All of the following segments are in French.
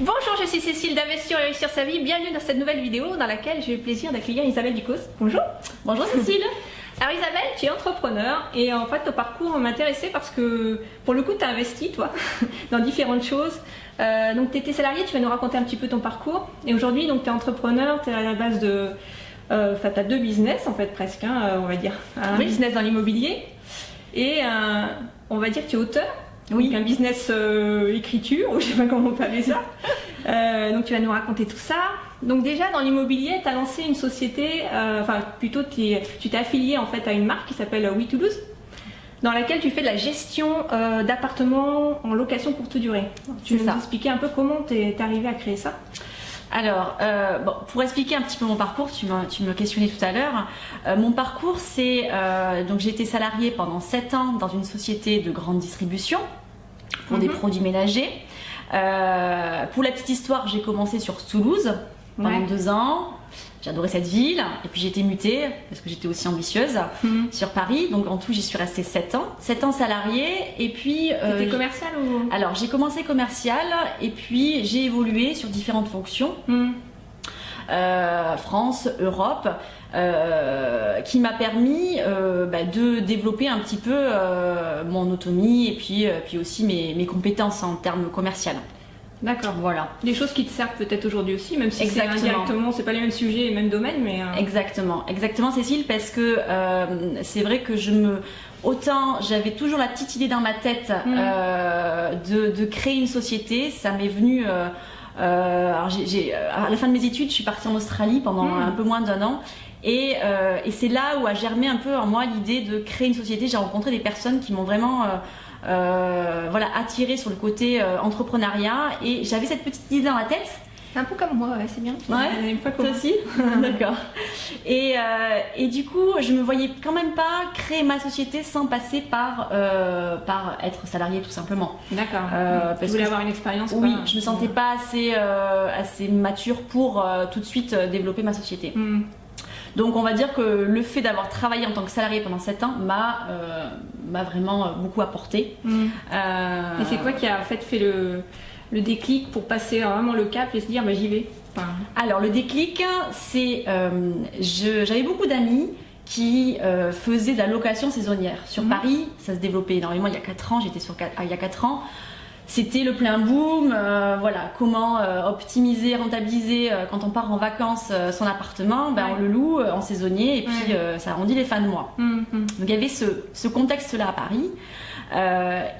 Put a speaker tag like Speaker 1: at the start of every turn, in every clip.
Speaker 1: Bonjour, je suis Cécile d'Investir et Réussir sa vie. Bienvenue dans cette nouvelle vidéo dans laquelle j'ai le plaisir d'accueillir Isabelle Ducos. Bonjour.
Speaker 2: Bonjour Cécile.
Speaker 1: Alors Isabelle, tu es entrepreneur et en fait ton parcours m'intéressait parce que pour le coup tu as investi toi dans différentes choses. Donc tu étais salarié, tu vas nous raconter un petit peu ton parcours. Et aujourd'hui donc tu es entrepreneur, tu es à la base de... Enfin tu as deux business en fait presque, hein, on va dire. Un business dans l'immobilier et on va dire que tu es auteur. Oui. Donc un business écriture, ou je sais pas comment on peut appeler ça. Donc tu vas nous raconter tout ça. Donc déjà dans l'immobilier, tu as lancé une société, enfin plutôt tu t'es affilié en fait à une marque qui s'appelle We Toulouse, dans laquelle tu fais de la gestion d'appartements en location courte durée. Tu veux nous expliquer un peu comment tu es arrivé à créer ça?
Speaker 2: Alors, bon, pour expliquer un petit peu mon parcours, tu me questionnais tout à l'heure. Mon parcours, c'est donc j'ai été salariée pendant 7 ans dans une société de grande distribution pour des produits ménagers. Pour la petite histoire, j'ai commencé sur Toulouse pendant 2 ans. J'adorais cette ville et puis j'ai été mutée parce que j'étais aussi ambitieuse sur Paris. Donc en tout, j'y suis restée 7 ans. 7 ans salariée et puis...
Speaker 1: T'étais commerciale ou...
Speaker 2: Alors j'ai commencé commerciale et puis j'ai évolué sur différentes fonctions. France, Europe, qui m'a permis de développer un petit peu mon autonomie et puis aussi mes compétences en termes commerciaux.
Speaker 1: D'accord.
Speaker 2: Voilà.
Speaker 1: Des choses qui te servent peut-être aujourd'hui aussi, même si c'est indirectement, c'est pas les mêmes sujets et les mêmes domaines, mais...
Speaker 2: Exactement, Cécile, parce que c'est vrai que autant j'avais toujours la petite idée dans ma tête de créer une société, ça m'est venu... alors à la fin de mes études, je suis partie en Australie pendant un peu moins d'1 an. Et c'est là où a germé un peu en moi l'idée de créer une société. J'ai rencontré des personnes qui m'ont vraiment attirée sur le côté entrepreneuriat. Et j'avais cette petite idée dans la tête.
Speaker 1: Un peu comme moi, ouais, c'est bien.
Speaker 2: Ouais,
Speaker 1: une fois
Speaker 2: toi aussi. D'accord. Et du coup, je me voyais quand même pas créer ma société sans passer par être salariée tout simplement.
Speaker 1: D'accord.
Speaker 2: Parce
Speaker 1: tu voulais
Speaker 2: que
Speaker 1: avoir une expérience.
Speaker 2: Oui, je me sentais pas assez mature pour tout de suite développer ma société. Donc on va dire que le fait d'avoir travaillé en tant que salarié pendant 7 ans m'a vraiment beaucoup apporté.
Speaker 1: Et c'est quoi qui a en fait le déclic pour passer vraiment le cap et se dire bah, j'y vais?
Speaker 2: Alors le déclic, c'est j'avais beaucoup d'amis qui faisaient de la location saisonnière. Sur Paris, ça se développait énormément il y a 4 ans, j'étais il y a 4 ans. C'était le plein boom, voilà, comment optimiser, rentabiliser quand on part en vacances son appartement, on le loue en saisonnier et puis ça arrondit les fins de mois. Donc il y avait ce contexte-là à Paris.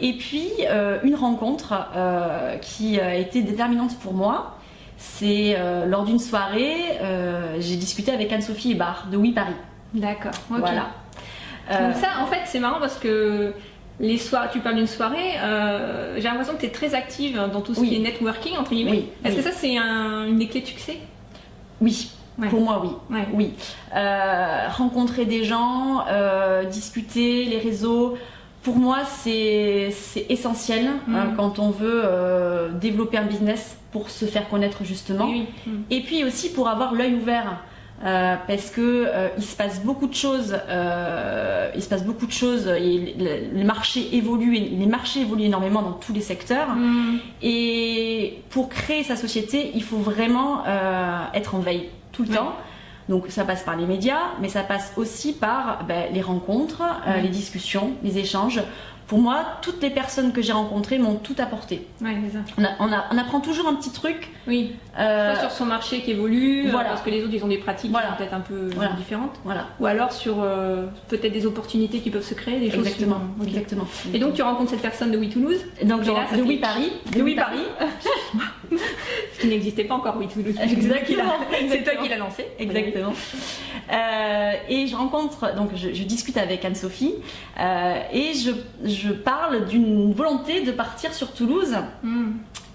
Speaker 2: Et puis une rencontre qui a été déterminante pour moi, c'est lors d'une soirée, j'ai discuté avec Anne-Sophie Hébard de Oui Paris.
Speaker 1: D'accord, ok.
Speaker 2: Voilà.
Speaker 1: Donc ça, en fait, c'est marrant parce que les soirs, tu parles d'une soirée, j'ai l'impression que tu es très active dans tout ce qui est networking, entre guillemets.
Speaker 2: Oui,
Speaker 1: Est-ce que ça, c'est une des clés de succès?
Speaker 2: Oui.
Speaker 1: Ouais.
Speaker 2: Pour moi, oui.
Speaker 1: Ouais.
Speaker 2: Oui. Rencontrer des gens, discuter, les réseaux, pour moi, c'est essentiel quand on veut développer un business pour se faire connaître justement.
Speaker 1: Oui.
Speaker 2: Et puis aussi pour avoir l'œil ouvert. Parce que il se passe beaucoup de choses, et les marchés évoluent énormément dans tous les secteurs. Et pour créer sa société, il faut vraiment être en veille tout le temps. Donc ça passe par les médias, mais ça passe aussi par les rencontres, les discussions, les échanges. Pour moi, toutes les personnes que j'ai rencontrées m'ont tout apporté.
Speaker 1: Ouais, c'est ça.
Speaker 2: On apprend toujours un petit truc.
Speaker 1: Oui. Soit sur son marché qui évolue,
Speaker 2: voilà.
Speaker 1: parce que les autres ils ont des pratiques qui sont peut-être un peu différentes.
Speaker 2: Voilà.
Speaker 1: Ou alors sur peut-être des opportunités qui peuvent se créer, des choses.
Speaker 2: Exactement.
Speaker 1: Et donc tu rencontres cette personne de We Toulouse.
Speaker 2: Donc de Oui Paris.
Speaker 1: De Oui Paris. Ce qui n'existait pas encore, We Toulouse.
Speaker 2: Exactement.
Speaker 1: C'est toi qui l'as lancé.
Speaker 2: Exactement. Et je rencontre, donc je discute avec Anne-Sophie et je parle d'une volonté de partir sur Toulouse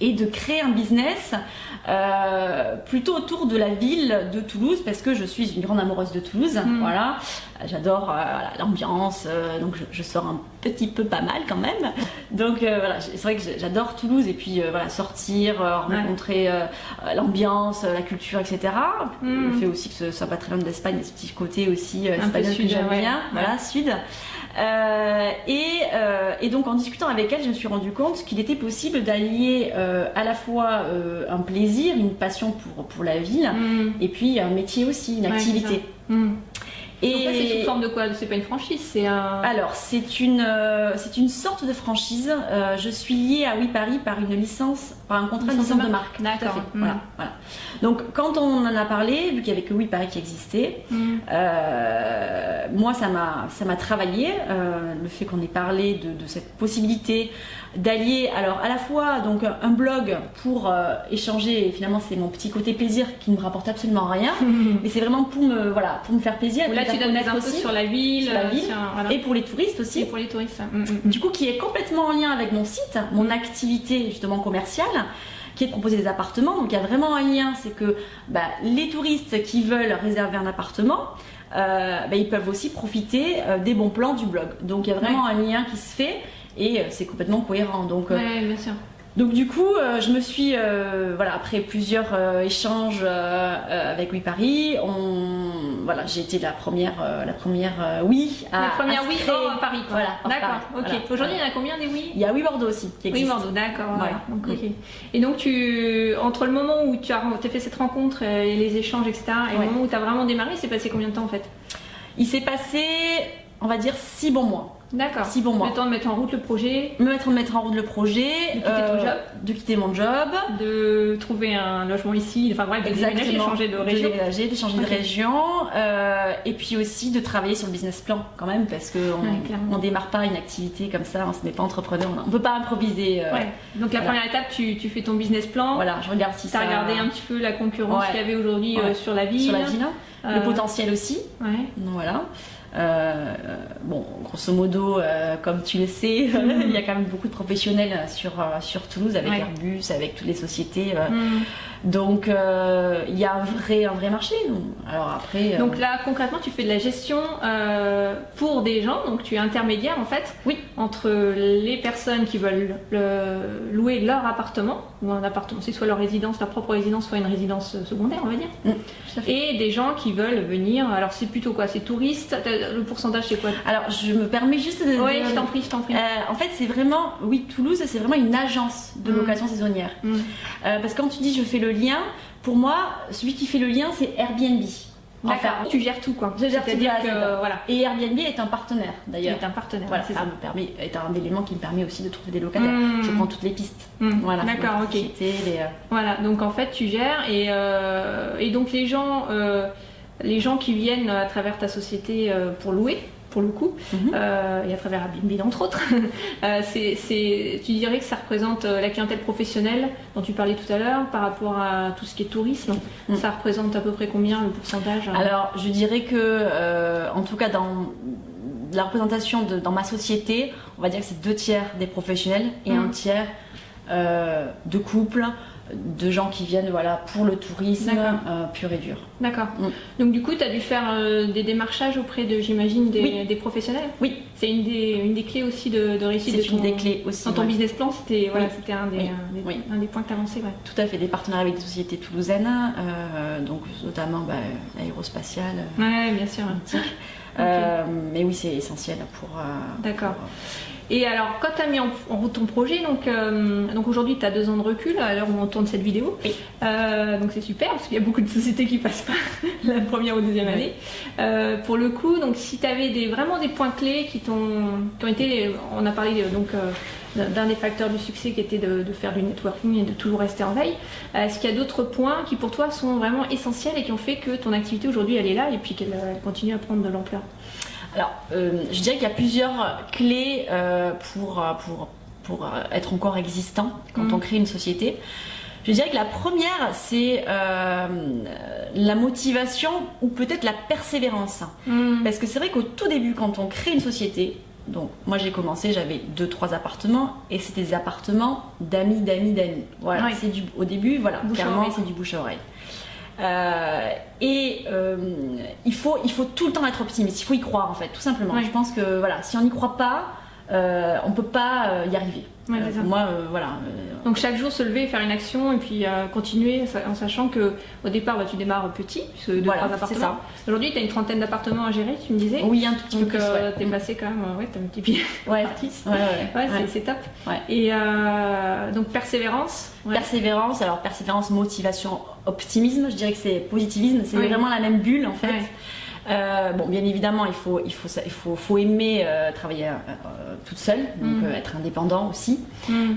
Speaker 2: et de créer un business plutôt autour de la ville de Toulouse, parce que je suis une grande amoureuse de Toulouse. Voilà, j'adore l'ambiance, donc je sors un petit peu pas mal quand même. Donc voilà, c'est vrai que j'adore Toulouse, et puis voilà, sortir, rencontrer l'ambiance, la culture, etc. Le fait aussi que ce soit pas très loin de l'Espagne, ce petit côté aussi espagnol que j'aime bien, voilà, sud. Et donc en discutant avec elle, je me suis rendu compte qu'il était possible d'allier à la fois un plaisir, une passion pour la ville, et puis un métier aussi, une activité.
Speaker 1: Et donc là, c'est sous forme de quoi? C'est pas une franchise, c'est un...
Speaker 2: Alors, c'est une sorte de franchise. Je suis liée à Oui Paris par une licence, par un contrat de licence de marque.
Speaker 1: D'accord.
Speaker 2: Tout à fait. Voilà. Donc, quand on en a parlé, vu qu'il y avait que Oui Paris qui existait, moi, ça m'a travaillé. Le fait qu'on ait parlé de cette possibilité d'allier, alors à la fois donc un blog pour échanger. Et finalement, c'est mon petit côté plaisir qui ne me rapporte absolument rien, mais c'est vraiment pour me faire plaisir.
Speaker 1: Là, tu donnes des infos sur la ville,
Speaker 2: voilà. Et pour les touristes aussi.
Speaker 1: Et pour les touristes.
Speaker 2: Du coup, qui est complètement en lien avec mon site, mon activité justement commerciale, qui est de proposer des appartements. Donc, il y a vraiment un lien, c'est que les touristes qui veulent réserver un appartement, ils peuvent aussi profiter des bons plans du blog. Donc, il y a vraiment un lien qui se fait. Et c'est complètement cohérent. Donc,
Speaker 1: bien sûr.
Speaker 2: Donc du coup, je me suis, après plusieurs échanges avec Oui Paris, j'ai été la première oui à
Speaker 1: la première oui hors Paris. Quoi.
Speaker 2: Voilà.
Speaker 1: D'accord. Ok.
Speaker 2: Voilà.
Speaker 1: Aujourd'hui, il y en a combien des oui?
Speaker 2: Il y a Oui Bordeaux aussi qui existe.
Speaker 1: Oui Bordeaux, d'accord.
Speaker 2: Voilà.
Speaker 1: Donc, okay. Et donc entre le moment où tu as fait cette rencontre et les échanges, etc., et le moment où tu as vraiment démarré, il s'est passé combien de temps en fait?
Speaker 2: Il s'est passé, on va dire, 6 bons mois.
Speaker 1: D'accord.
Speaker 2: 6 bons mois.
Speaker 1: Le temps de mettre en route le projet.
Speaker 2: Mettre en route le projet.
Speaker 1: De quitter ton job.
Speaker 2: De quitter mon job.
Speaker 1: De trouver un logement ici. Enfin bref, de déménager, de changer de région.
Speaker 2: De changer de région. Et puis aussi de travailler sur le business plan quand même, parce qu'on ne démarre pas une activité comme ça, on ne se met pas entrepreneur, on ne peut pas improviser.
Speaker 1: Donc la première étape, tu fais ton business plan.
Speaker 2: Voilà, je regarde si ça...
Speaker 1: Tu as regardé un petit peu la concurrence qu'il y avait aujourd'hui sur la ville.
Speaker 2: Sur la ville. Le potentiel aussi.
Speaker 1: Ouais.
Speaker 2: Voilà. Grosso modo, comme tu le sais, il y a quand même beaucoup de professionnels sur Toulouse avec Airbus, avec toutes les sociétés. Donc il y a un vrai marché. Alors après.
Speaker 1: Donc là concrètement, tu fais de la gestion pour des gens. Donc tu es intermédiaire en fait.
Speaker 2: Oui.
Speaker 1: Entre les personnes qui veulent louer leur appartement ou un appartement, c'est soit leur résidence, leur propre résidence, soit une résidence secondaire, on va dire. Et des gens qui veulent venir. Alors c'est plutôt quoi? C'est touristes. Le pourcentage c'est quoi?
Speaker 2: Alors je me permets juste de...
Speaker 1: Oui, je t'en prie.
Speaker 2: En fait c'est vraiment, Toulouse c'est vraiment une agence de location saisonnière. Parce que quand tu dis je fais le lien, pour moi celui qui fait le lien c'est Airbnb.
Speaker 1: D'accord, tu gères tout quoi.
Speaker 2: Je gère tout.
Speaker 1: C'est-à-dire que voilà.
Speaker 2: Et Airbnb est un partenaire d'ailleurs.
Speaker 1: Est un partenaire.
Speaker 2: Voilà, ça me permet, est un élément qui me permet aussi de trouver des locataires. Je prends toutes les pistes. Voilà.
Speaker 1: D'accord, ok. Voilà, donc en fait tu gères et donc les gens qui viennent à travers ta société pour louer, pour le coup, et à travers Airbnb entre autres, tu dirais que ça représente la clientèle professionnelle dont tu parlais tout à l'heure par rapport à tout ce qui est tourisme. Ça représente à peu près combien le pourcentage? Alors
Speaker 2: je dirais que en tout cas dans la représentation dans ma société, on va dire que c'est 2/3 des professionnels et 1/3 de couples, de gens qui viennent pour le tourisme pur et dur.
Speaker 1: D'accord. Donc du coup, tu as dû faire des démarchages auprès de, j'imagine, des professionnels? Oui. C'est une des clés aussi de réussite.
Speaker 2: C'est une des clés aussi.
Speaker 1: Dans ton business plan, c'était un des points que tu as avancé. Ouais.
Speaker 2: Tout à fait, des partenariats avec des sociétés toulousaines, donc notamment aérospatiale.
Speaker 1: Oui, bien sûr.
Speaker 2: Mais oui, c'est essentiel pour...
Speaker 1: D'accord. Et alors, quand tu as mis en route ton projet, donc aujourd'hui tu as 2 ans de recul à l'heure où on tourne cette vidéo. Oui. Donc c'est super parce qu'il y a beaucoup de sociétés qui passent pas la première ou deuxième année. Pour le coup, donc si tu avais vraiment des points clés qui ont été, on a parlé d'un des facteurs du succès qui était de faire du networking et de toujours rester en veille. Est-ce qu'il y a d'autres points qui pour toi sont vraiment essentiels et qui ont fait que ton activité aujourd'hui elle est là et puis qu'elle continue à prendre de l'ampleur?
Speaker 2: Alors, je dirais qu'il y a plusieurs clés pour être encore existant quand on crée une société. Je dirais que la première, c'est la motivation ou peut-être la persévérance. Parce que c'est vrai qu'au tout début, quand on crée une société, donc moi j'ai commencé, j'avais 2-3 appartements et c'était des appartements d'amis. Voilà, au début, clairement c'est du bouche à oreille. Il faut tout le temps être optimiste, il faut y croire en fait, tout simplement. Je pense que si on n'y croit pas, on peut pas y arriver.
Speaker 1: Ouais, c'est ça.
Speaker 2: Pour moi, voilà.
Speaker 1: Donc chaque jour se lever et faire une action et puis continuer en sachant que au départ tu démarres petit, puisque 2-3 appartements.
Speaker 2: C'est ça.
Speaker 1: Aujourd'hui tu as une trentaine d'appartements à gérer, tu me disais.
Speaker 2: Oui, un tout petit peu
Speaker 1: Donc
Speaker 2: plus.
Speaker 1: t'es passé quand même, t'as multiplié
Speaker 2: Ouais.
Speaker 1: par 10.
Speaker 2: Ouais.
Speaker 1: C'est top.
Speaker 2: Ouais.
Speaker 1: Et donc persévérance. Ouais.
Speaker 2: Persévérance, alors persévérance, motivation, optimisme, je dirais que c'est positivisme, c'est vraiment la même bulle en fait.
Speaker 1: Ouais.
Speaker 2: Bon, bien évidemment, il faut aimer travailler toute seule, donc être indépendant aussi,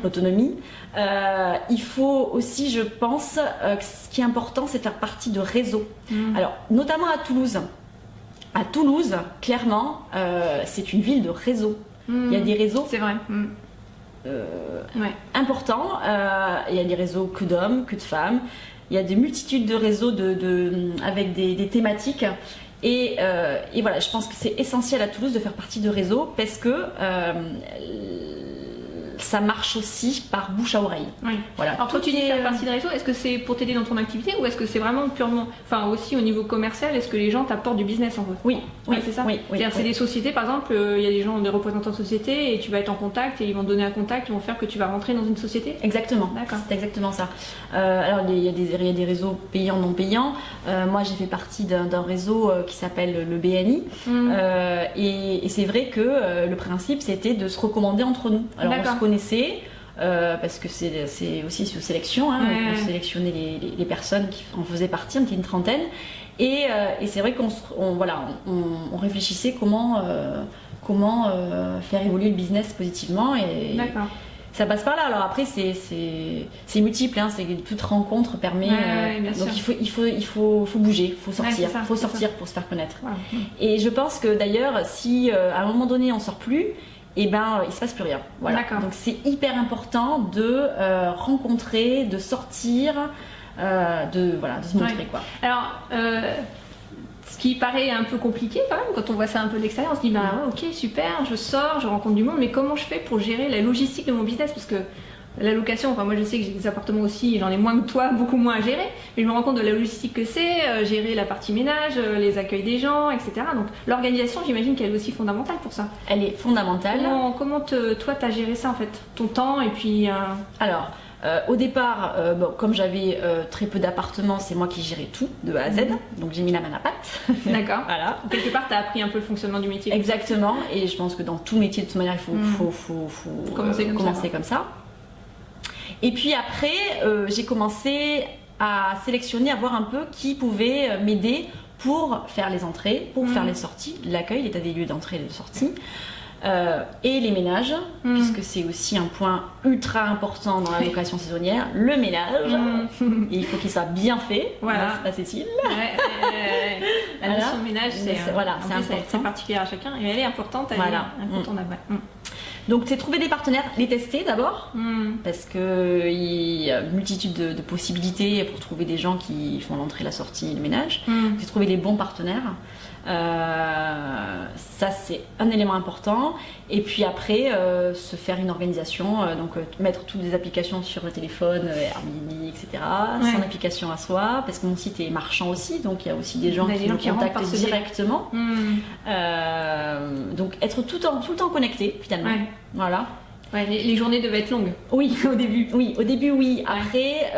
Speaker 2: l'autonomie. Il faut aussi, je pense, que ce qui est important, c'est faire partie de réseaux. Alors, notamment à Toulouse. À Toulouse, clairement, c'est une ville de réseaux. Il y a des réseaux.
Speaker 1: C'est vrai.
Speaker 2: Importants. Il y a des réseaux que d'hommes, que de femmes. Il y a des multitudes de réseaux avec des thématiques. Et voilà, je pense que c'est essentiel à Toulouse de faire partie de réseaux parce que ça marche aussi par bouche à oreille.
Speaker 1: Oui.
Speaker 2: Voilà.
Speaker 1: Alors toi tu dis faire partie de réseau, est-ce que c'est pour t'aider dans ton activité ou est-ce que c'est vraiment purement, enfin aussi au niveau commercial, est-ce que les gens t'apportent du business en fait?
Speaker 2: Oui,
Speaker 1: c'est ça.
Speaker 2: C'est-à-dire
Speaker 1: c'est des sociétés par exemple, il y a des gens, des représentants de sociétés et tu vas être en contact et ils vont te donner un contact, ils vont faire que tu vas rentrer dans une société.
Speaker 2: Exactement.
Speaker 1: D'accord.
Speaker 2: C'est exactement ça. Alors il y a des réseaux payants, non payants. Moi j'ai fait partie d'un réseau qui s'appelle le BNI et c'est vrai que le principe c'était de se recommander entre nous. Alors on se connaissait. Parce que c'est aussi sur sélection, on sélectionnait les personnes qui en faisaient partie, on était une trentaine, et c'est vrai qu'on réfléchissait comment faire évoluer le business positivement, et ça passe par là. Alors après c'est multiple, c'est toute rencontre permet, donc il faut bouger, il faut sortir pour se faire connaître. Et je pense que d'ailleurs si à un moment donné on sort plus, et il se passe plus rien. Voilà. Donc c'est hyper important de rencontrer, de sortir, de se montrer quoi.
Speaker 1: Alors ce qui paraît un peu compliqué quand même quand on voit ça un peu de l'extérieur, on se dit ok super, je sors, je rencontre du monde, mais comment je fais pour gérer la logistique de mon business, parce que la location, moi je sais que j'ai des appartements aussi, j'en ai moins que toi, beaucoup moins à gérer, mais je me rends compte de la logistique que c'est, gérer la partie ménage, les accueils des gens, etc. Donc l'organisation, j'imagine qu'elle est aussi fondamentale pour ça.
Speaker 2: Elle est fondamentale.
Speaker 1: Comment toi t'as géré ça en fait, ton temps et puis...
Speaker 2: Alors, au départ, comme j'avais très peu d'appartements, c'est moi qui gérais tout de A à Z, donc j'ai mis la main à la pâte.
Speaker 1: D'accord.
Speaker 2: Voilà.
Speaker 1: Quelque part, tu as appris un peu le fonctionnement du métier.
Speaker 2: Exactement, et je pense que dans tout métier, de toute manière, il faut commencer comme ça. Et puis après, j'ai commencé à sélectionner, à voir un peu qui pouvait m'aider pour faire les entrées, pour faire les sorties, l'accueil, l'état des lieux d'entrée et de sortie, et les ménages, puisque c'est aussi un point ultra important dans la location saisonnière, le ménage. Et il faut qu'il soit bien fait, c'est Cécile.
Speaker 1: La notion de ménage, c'est
Speaker 2: important.
Speaker 1: C'est particulier à chacun, et elle est importante, elle est incontournable.
Speaker 2: Donc c'est trouver des partenaires, les tester d'abord, parce qu'il y a une multitude de possibilités pour trouver des gens qui font l'entrée, la sortie, le ménage. C'est trouver les bons partenaires. Ça c'est un élément important. Et puis après se faire une organisation, donc mettre toutes les applications sur le téléphone, Airbnb, etc. Son application à soi, parce que mon site est marchand aussi, donc il y a aussi des gens qui me contactent directement. Donc être tout le temps connecté finalement. Voilà.
Speaker 1: Les journées devaient être longues.
Speaker 2: Oui, au début. Oui. Après,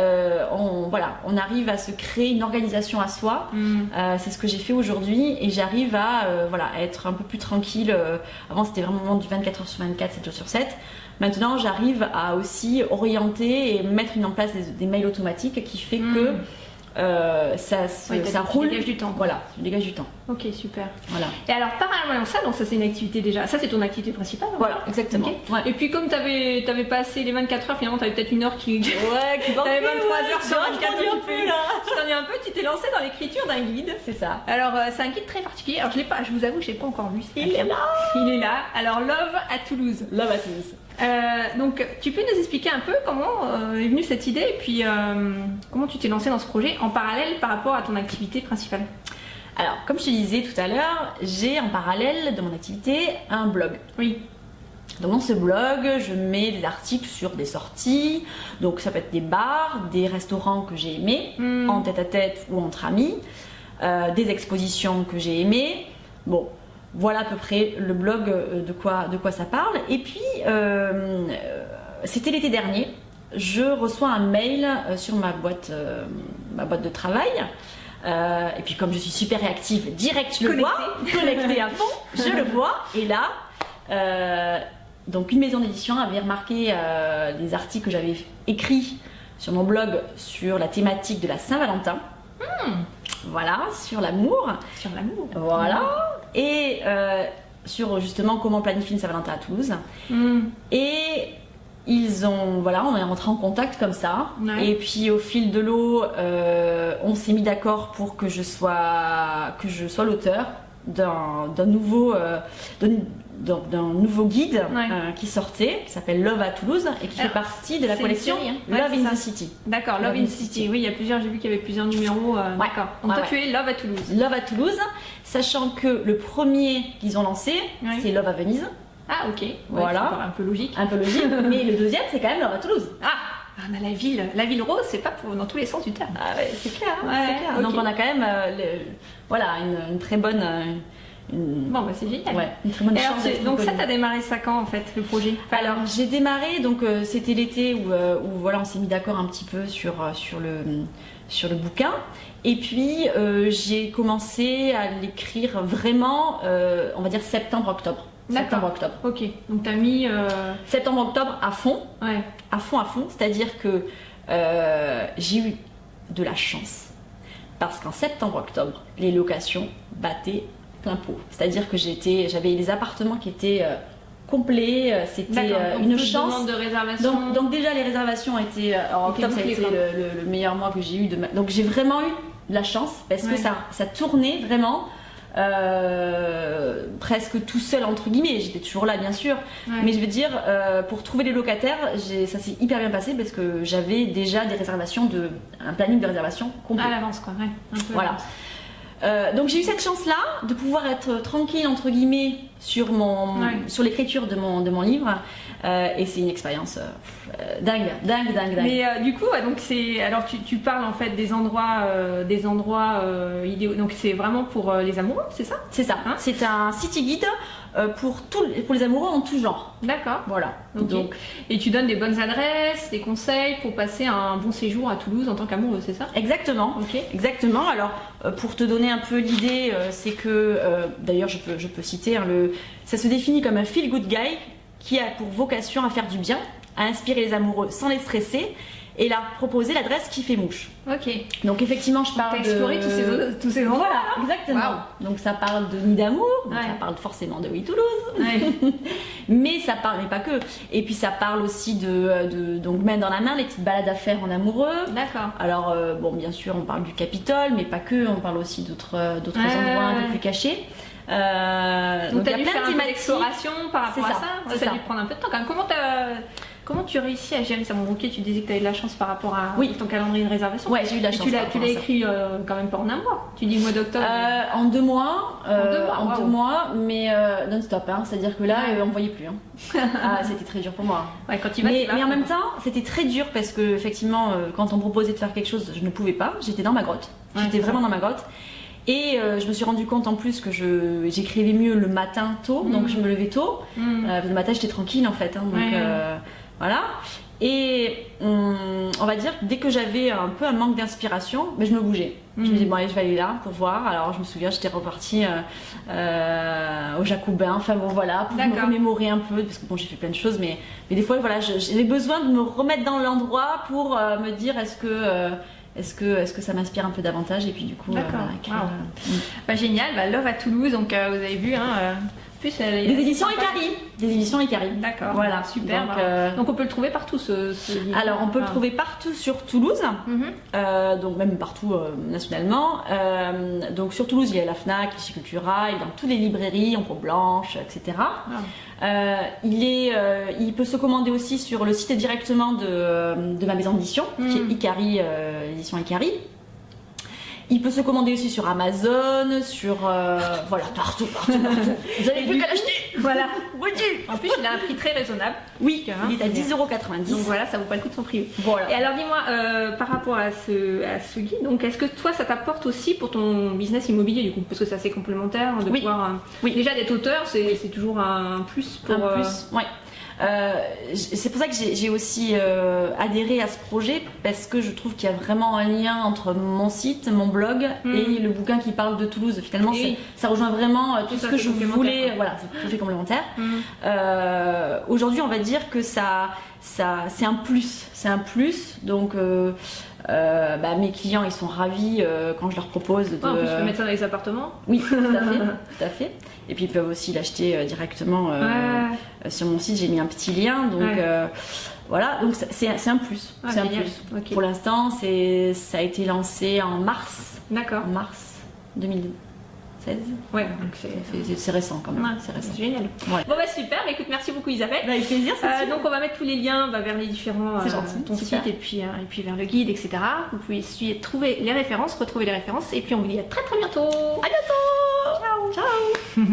Speaker 2: on arrive à se créer une organisation à soi. C'est ce que j'ai fait aujourd'hui, et j'arrive à être un peu plus tranquille. Avant, c'était vraiment du 24 heures sur 24, 7 jours sur 7. Maintenant, j'arrive à aussi orienter et mettre en place des mails automatiques qui fait que ça roule.
Speaker 1: Tu dégages du temps.
Speaker 2: Voilà, tu dégages du temps.
Speaker 1: Ok, super.
Speaker 2: Voilà.
Speaker 1: Et alors, parallèlement à ça, donc ça c'est une activité déjà. Ça c'est ton activité principale.
Speaker 2: Voilà, exactement.
Speaker 1: Okay. Et puis comme t'avais pas assez les 24 heures, finalement t'avais peut-être une heure qui.
Speaker 2: T'avais
Speaker 1: 23 heures sur 24 heures.
Speaker 2: Je
Speaker 1: t'en ai un peu. Tu t'es lancé dans l'écriture d'un guide.
Speaker 2: C'est ça.
Speaker 1: Alors c'est un guide très particulier. Alors je vous avoue, je l'ai pas encore lu.
Speaker 2: Il est là.
Speaker 1: Alors Love à Toulouse.
Speaker 2: Love à Toulouse.
Speaker 1: Donc tu peux nous expliquer un peu comment est venue cette idée et puis comment tu t'es lancé dans ce projet en parallèle par rapport à ton activité principale.
Speaker 2: Alors comme je te disais tout à l'heure, j'ai en parallèle de mon activité un blog.
Speaker 1: Oui.
Speaker 2: Donc dans ce blog, je mets des articles sur des sorties, donc ça peut être des bars, des restaurants que j'ai aimés, en tête-à-tête ou entre amis, des expositions que j'ai aimées. Bon. Voilà à peu près le blog de quoi ça parle. Et puis, c'était l'été dernier, je reçois un mail sur ma boîte de travail. Et puis comme je suis super réactive, direct je le vois, connectée à fond, je le vois. Et là, donc une maison d'édition avait remarqué des articles que j'avais écrits sur mon blog sur la thématique de la Saint-Valentin. Voilà, sur l'amour.
Speaker 1: Sur l'amour.
Speaker 2: Voilà. Et sur justement comment planifier une Saint-Valentin à Toulouse. Et on est rentré en contact comme ça.
Speaker 1: Ouais.
Speaker 2: Et puis au fil de l'eau, on s'est mis d'accord pour que je sois l'auteur d'un nouveau guide qui sortait, qui s'appelle Love à Toulouse et qui fait partie de la collection Love in the City.
Speaker 1: D'accord, Love in the City. Oui, j'ai vu qu'il y avait plusieurs numéros. D'accord. Donc toi, tu es Love à Toulouse.
Speaker 2: Love à Toulouse, sachant que le premier qu'ils ont lancé, c'est Love à Venise.
Speaker 1: Ah, ok.
Speaker 2: Voilà.
Speaker 1: C'est un peu logique.
Speaker 2: Un peu logique. Mais le deuxième, c'est quand même Love à Toulouse.
Speaker 1: On a la ville rose, c'est pas dans tous les sens du terme.
Speaker 2: Ah ouais, c'est clair.
Speaker 1: Ouais,
Speaker 2: c'est clair.
Speaker 1: okay.
Speaker 2: Donc on a quand même une très bonne.
Speaker 1: Bon, bah c'est génial.
Speaker 2: Ouais, une très bonne chance.
Speaker 1: Donc ça, t'as démarré ça quand en fait, le projet?
Speaker 2: Alors j'ai démarré, donc c'était l'été où voilà, on s'est mis d'accord un petit peu sur le bouquin. Et puis j'ai commencé à l'écrire vraiment, on va dire septembre-octobre. Septembre-octobre.
Speaker 1: Ok, donc t'as mis...
Speaker 2: Septembre-octobre à fond.
Speaker 1: Ouais.
Speaker 2: À fond, c'est-à-dire que j'ai eu de la chance. Parce qu'en septembre-octobre, les locations battaient plein pot. C'est-à-dire que j'avais les appartements qui étaient complets, c'était une chance.
Speaker 1: De réservation.
Speaker 2: Donc déjà les réservations étaient... en octobre, ça a été le meilleur mois que j'ai eu. Donc j'ai vraiment eu de la chance parce que ça tournait vraiment... presque tout seul entre guillemets, j'étais toujours là bien sûr, mais je veux dire pour trouver les locataires, ça s'est hyper bien passé parce que j'avais déjà un planning de réservation complet.
Speaker 1: À l'avance quoi, un peu
Speaker 2: voilà. Donc j'ai eu cette chance là de pouvoir être tranquille entre guillemets sur l'écriture de mon livre et c'est une expérience dingue.
Speaker 1: Mais du coup donc alors tu parles en fait des endroits idéaux, donc c'est vraiment pour les amoureux, c'est ça?
Speaker 2: C'est ça, c'est un city guide pour les amoureux en tout genre.
Speaker 1: D'accord.
Speaker 2: Voilà.
Speaker 1: Okay.
Speaker 2: Donc,
Speaker 1: et tu donnes des bonnes adresses, des conseils pour passer un bon séjour à Toulouse en tant qu'amoureux, c'est ça?
Speaker 2: Exactement.
Speaker 1: Ok.
Speaker 2: Exactement. Alors, pour te donner un peu l'idée, c'est que, d'ailleurs, je peux citer, ça se définit comme un feel good guy qui a pour vocation à faire du bien, à inspirer les amoureux sans les stresser et leur proposer l'adresse qui fait mouche.
Speaker 1: Ok.
Speaker 2: Donc effectivement, je parle
Speaker 1: explorer tous ces endroits.
Speaker 2: Voilà, exactement.
Speaker 1: Wow.
Speaker 2: Donc ça parle de Nid d'amour, ça parle forcément de Oui Toulouse, mais ça parle, mais pas que. Et puis ça parle aussi donc main dans la main, les petites balades à faire en amoureux.
Speaker 1: D'accord.
Speaker 2: Alors bon, bien sûr, on parle du Capitole, mais pas que. On parle aussi d'autres endroits un peu plus cachés.
Speaker 1: Donc tu as dû faire un peu d'exploration par rapport à ça. Ça a dû prendre un peu de temps quand même. Comment tu réussis à gérer ça? Bon, ok, tu disais que tu avais de la chance par rapport à ton calendrier de réservation.
Speaker 2: Ouais, j'ai eu de la chance.
Speaker 1: Tu l'as écrit quand même pas en un mois. Tu dis le mois d'octobre.
Speaker 2: En 2 mois. En 2 mois, mais non-stop. C'est-à-dire que là, on ne voyait plus. C'était très dur pour moi.
Speaker 1: Ouais, quand tu vas,
Speaker 2: mais en même temps, c'était très dur parce que effectivement, quand on me proposait de faire quelque chose, je ne pouvais pas. J'étais dans ma grotte. J'étais vraiment dans ma grotte. Et je me suis rendu compte en plus que j'écrivais mieux le matin tôt, donc je me levais tôt. Le matin, j'étais tranquille en fait. Voilà. Et on va dire que dès que j'avais un peu un manque d'inspiration, je me bougeais. Je me disais, bon allez, je vais aller là pour voir. Alors je me souviens, j'étais repartie au Jacobin, enfin bon voilà, pour me remémorer un peu, parce que bon, j'ai fait plein de choses, mais des fois voilà, j'avais besoin de me remettre dans l'endroit pour me dire est-ce que ça m'inspire un peu davantage, et puis du coup
Speaker 1: génial. Love à Toulouse, donc vous avez vu plus,
Speaker 2: des éditions Icari.
Speaker 1: D'accord,
Speaker 2: voilà,
Speaker 1: super. Donc on peut le trouver partout ce livre.
Speaker 2: Alors on peut le trouver partout sur Toulouse, donc même partout nationalement. Donc sur Toulouse il y a la Fnac, ici Cultura, il est dans toutes les librairies, en peau blanche, etc. Il peut se commander aussi sur le site directement de ma maison d'édition, qui est Icari, édition Icari. Il peut se commander aussi sur Amazon, sur voilà, partout. Vous avez plus qu'à l'acheter.
Speaker 1: Voilà. En plus, il a un prix très raisonnable.
Speaker 2: Oui, il est à 10,90 €.
Speaker 1: Donc voilà, ça vaut pas le coup de son prix.
Speaker 2: Voilà.
Speaker 1: Et alors dis-moi, par rapport à ce guide, donc est-ce que toi, ça t'apporte aussi pour ton business immobilier du coup, parce que c'est assez complémentaire de pouvoir. Déjà d'être auteur, c'est toujours un plus pour.
Speaker 2: Un plus. Ouais. C'est pour ça que j'ai aussi adhéré à ce projet, parce que je trouve qu'il y a vraiment un lien entre mon site, mon blog et le bouquin qui parle de Toulouse. Finalement, ça rejoint vraiment tout ce que je voulais. Voilà, c'est tout à fait complémentaire. Aujourd'hui, on va dire que c'est un plus. C'est un plus. Donc, mes clients, ils sont ravis quand je leur propose de...
Speaker 1: En plus, tu peux mettre ça dans les appartements.
Speaker 2: Oui, tout à fait. Et puis ils peuvent aussi l'acheter directement sur mon site. J'ai mis un petit lien, donc voilà. Donc c'est un plus. C'est un plus. Okay. Pour l'instant, ça a été lancé en mars.
Speaker 1: D'accord.
Speaker 2: En mars 2016.
Speaker 1: Ouais, donc
Speaker 2: c'est récent quand même. C'est récent.
Speaker 1: Génial.
Speaker 2: Ouais.
Speaker 1: Bon écoute, écoute, merci beaucoup Isabelle.
Speaker 2: Avec plaisir.
Speaker 1: Donc on va mettre tous les liens vers les différents ton site et puis vers le guide, etc. Vous pouvez trouver les références, retrouver les références, et puis on vous dit à très très bientôt.
Speaker 2: À bientôt.
Speaker 1: Ciao.